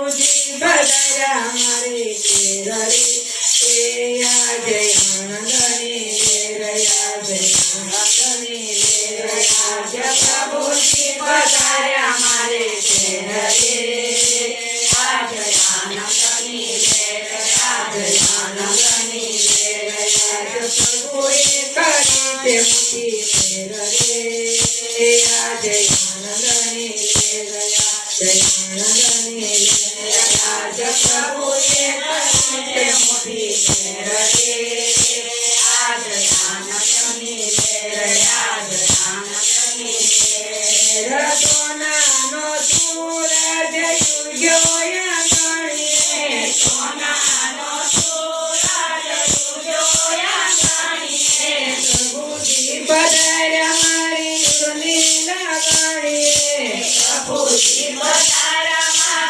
પ્રભુજી બધાયા મારે ઘેર રે આજે આનંદની લહેર આજે આનંદની લહેર આજે પ્રભુજી બધાયા મારે ઘેર રે આજે આનંદની લહેર આજે આનંદની લહેર આજે પ્રભુએ કરી તે મોટી લહેર રે આજે આનંદની લહેર આજે આનંદની લહેર આજે પ્રભુએ કરી તે મોટી લહેર રે આજે આનંદની લહેર આજે આનંદની લહેર સોનાનો સૂરજ ઉગ્યો